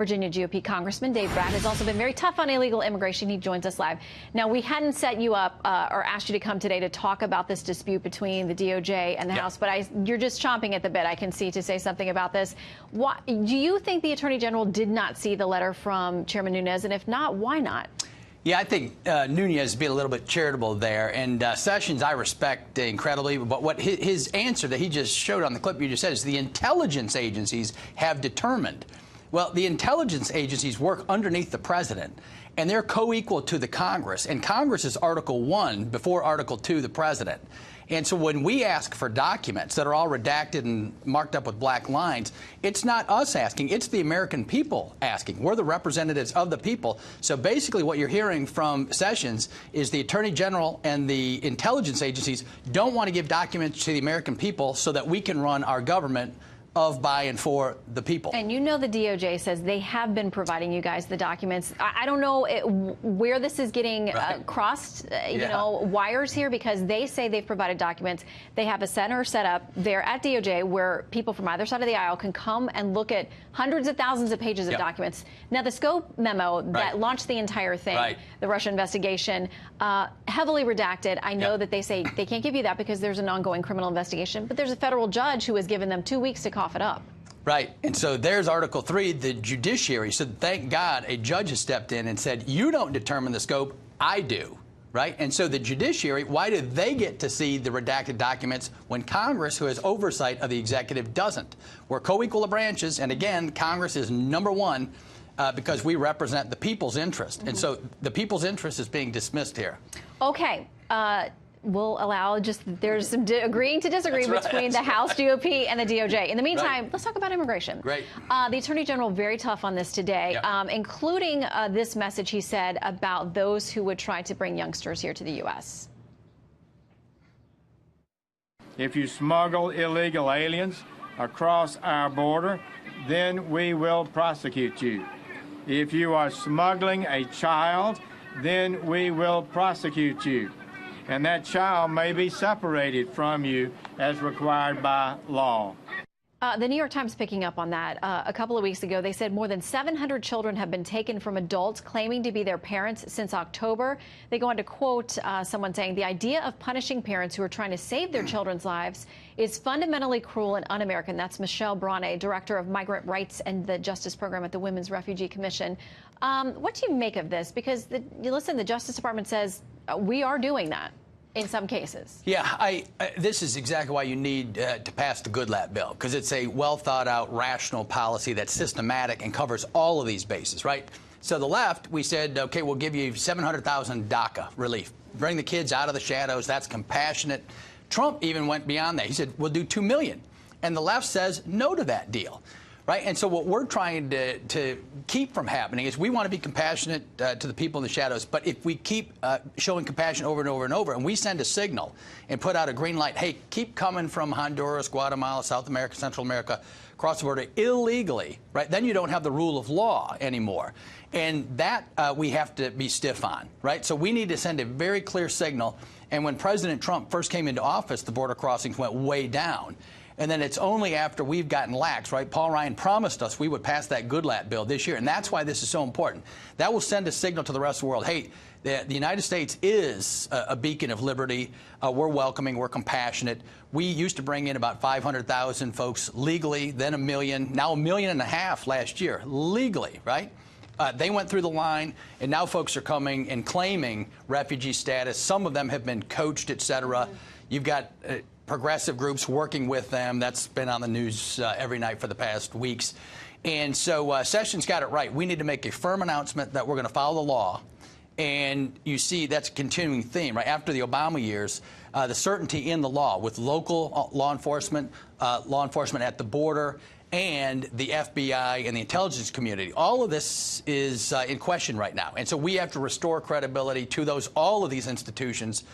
Virginia GOP Congressman Dave Brat has also been very tough on illegal immigration. He joins us live. Now, we hadn't set you up or asked you to come today to talk about this dispute between the DOJ and the House, but you're just chomping at the bit, I can see, to say something about this. Do you think the Attorney General did not see the letter from Chairman Nunes? And if not, why not? Yeah, I think Nunes is being a little bit charitable there, and Sessions I respect incredibly, but what his answer that he just showed on the clip you just said is the intelligence agencies have determined. Well, the intelligence agencies work underneath the president, and they're co-equal to the Congress, and Congress is Article 1 before Article 2, the president. And so when we ask for documents that are all redacted and marked up with black lines, it's not us asking, it's the American people asking. We're the representatives of the people. So basically what you're hearing from Sessions is the Attorney General and the intelligence agencies don't want to give documents to the American people so that we can run our government of, by, and for the people. And you know the DOJ says they have been providing you guys the documents. I don't know where this is getting crossed, you know, wires here, because they say they've provided documents. They have a center set up there at DOJ where people from either side of the aisle can come and look at hundreds of thousands of pages of documents. Now, the scope memo that launched the entire thing, the Russia investigation, heavily redacted. I know that they say they can't give you that because there's an ongoing criminal investigation, but there's a federal judge who has given them 2 weeks to cough it up. Right. And so there's Article 3, the judiciary. So thank God a judge has stepped in and said, you don't determine the scope, I do. Right. And so the judiciary, why do they get to see the redacted documents when Congress, who has oversight of the executive, doesn't? We're co-equal branches. And again, Congress is number one because we represent the people's interest. And so the people's interest is being dismissed here. OK. We'll allow there's some agreeing to disagree between the House GOP and the DOJ. In the meantime, let's talk about immigration. Great. The Attorney General very tough on this today, including this message he said about those who would try to bring youngsters here to the U.S. If you smuggle illegal aliens across our border, then we will prosecute you. If you are smuggling a child, then we will prosecute you. And that child may be separated from you as required by law. The New York Times picking up on that. A couple of weeks ago, they said more than 700 children have been taken from adults claiming to be their parents since October. They go on to quote someone saying, the idea of punishing parents who are trying to save their children's lives is fundamentally cruel and un-American. That's Michelle Brane, Director of Migrant Rights and the Justice Program at the Women's Refugee Commission. What do you make of this? Because, listen, the Justice Department says we are doing that in some cases. Yeah, this is exactly why you need to pass the Goodlatte bill, because it's a well-thought-out, rational policy that's systematic and covers all of these bases, right? So the left, we said, OK, we'll give you 700,000 DACA relief. Bring the kids out of the shadows. That's compassionate. Trump even went beyond that. He said, we'll do 2 million. And the left says no to that deal. Right. And so what we're trying to keep from happening is we want to be compassionate to the people in the shadows. But if we keep showing compassion over and over and over, and we send a signal and put out a green light, hey, keep coming from Honduras, Guatemala, South America, Central America, across the border illegally, right, then you don't have the rule of law anymore. And that we have to be stiff on. Right. So we need to send a very clear signal. And when President Trump first came into office, the border crossings went way down. And then it's only after we've gotten lax, right? Paul Ryan promised us we would pass that Goodlatte bill this year, and that's why this is so important. That will send a signal to the rest of the world. Hey, the United States is a beacon of liberty. We're welcoming. We're compassionate. We used to bring in about 500,000 folks legally, then 1 million, now 1.5 million last year, legally, right? They went through the line, and now folks are coming and claiming refugee status. Some of them have been coached, et cetera. You've got progressive groups working with them. That's been on the news every night for the past weeks. And so Sessions got it right. We need to make a firm announcement that we're going to follow the law. And you see that's a continuing theme, right? After the Obama years, the certainty in the law with local law enforcement at the border, and the FBI and the intelligence community. All of this is in question right now. And so we have to restore credibility to all of these institutions.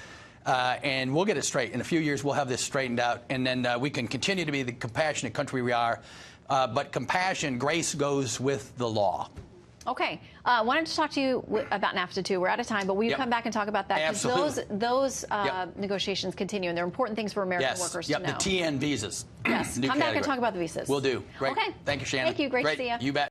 And we'll get it straight. In a few years, we'll have this straightened out, and then we can continue to be the compassionate country we are. But compassion, grace goes with the law. Okay. Wanted to talk to you about NAFTA, too. We're out of time, but will you come back and talk about that? Absolutely. Those negotiations continue, and they're important things for American workers to know. The TN visas. Yes. Come back and talk about the visas. We'll do. Great. Okay. Thank you, Shannon. Thank you. Great to see you. You bet.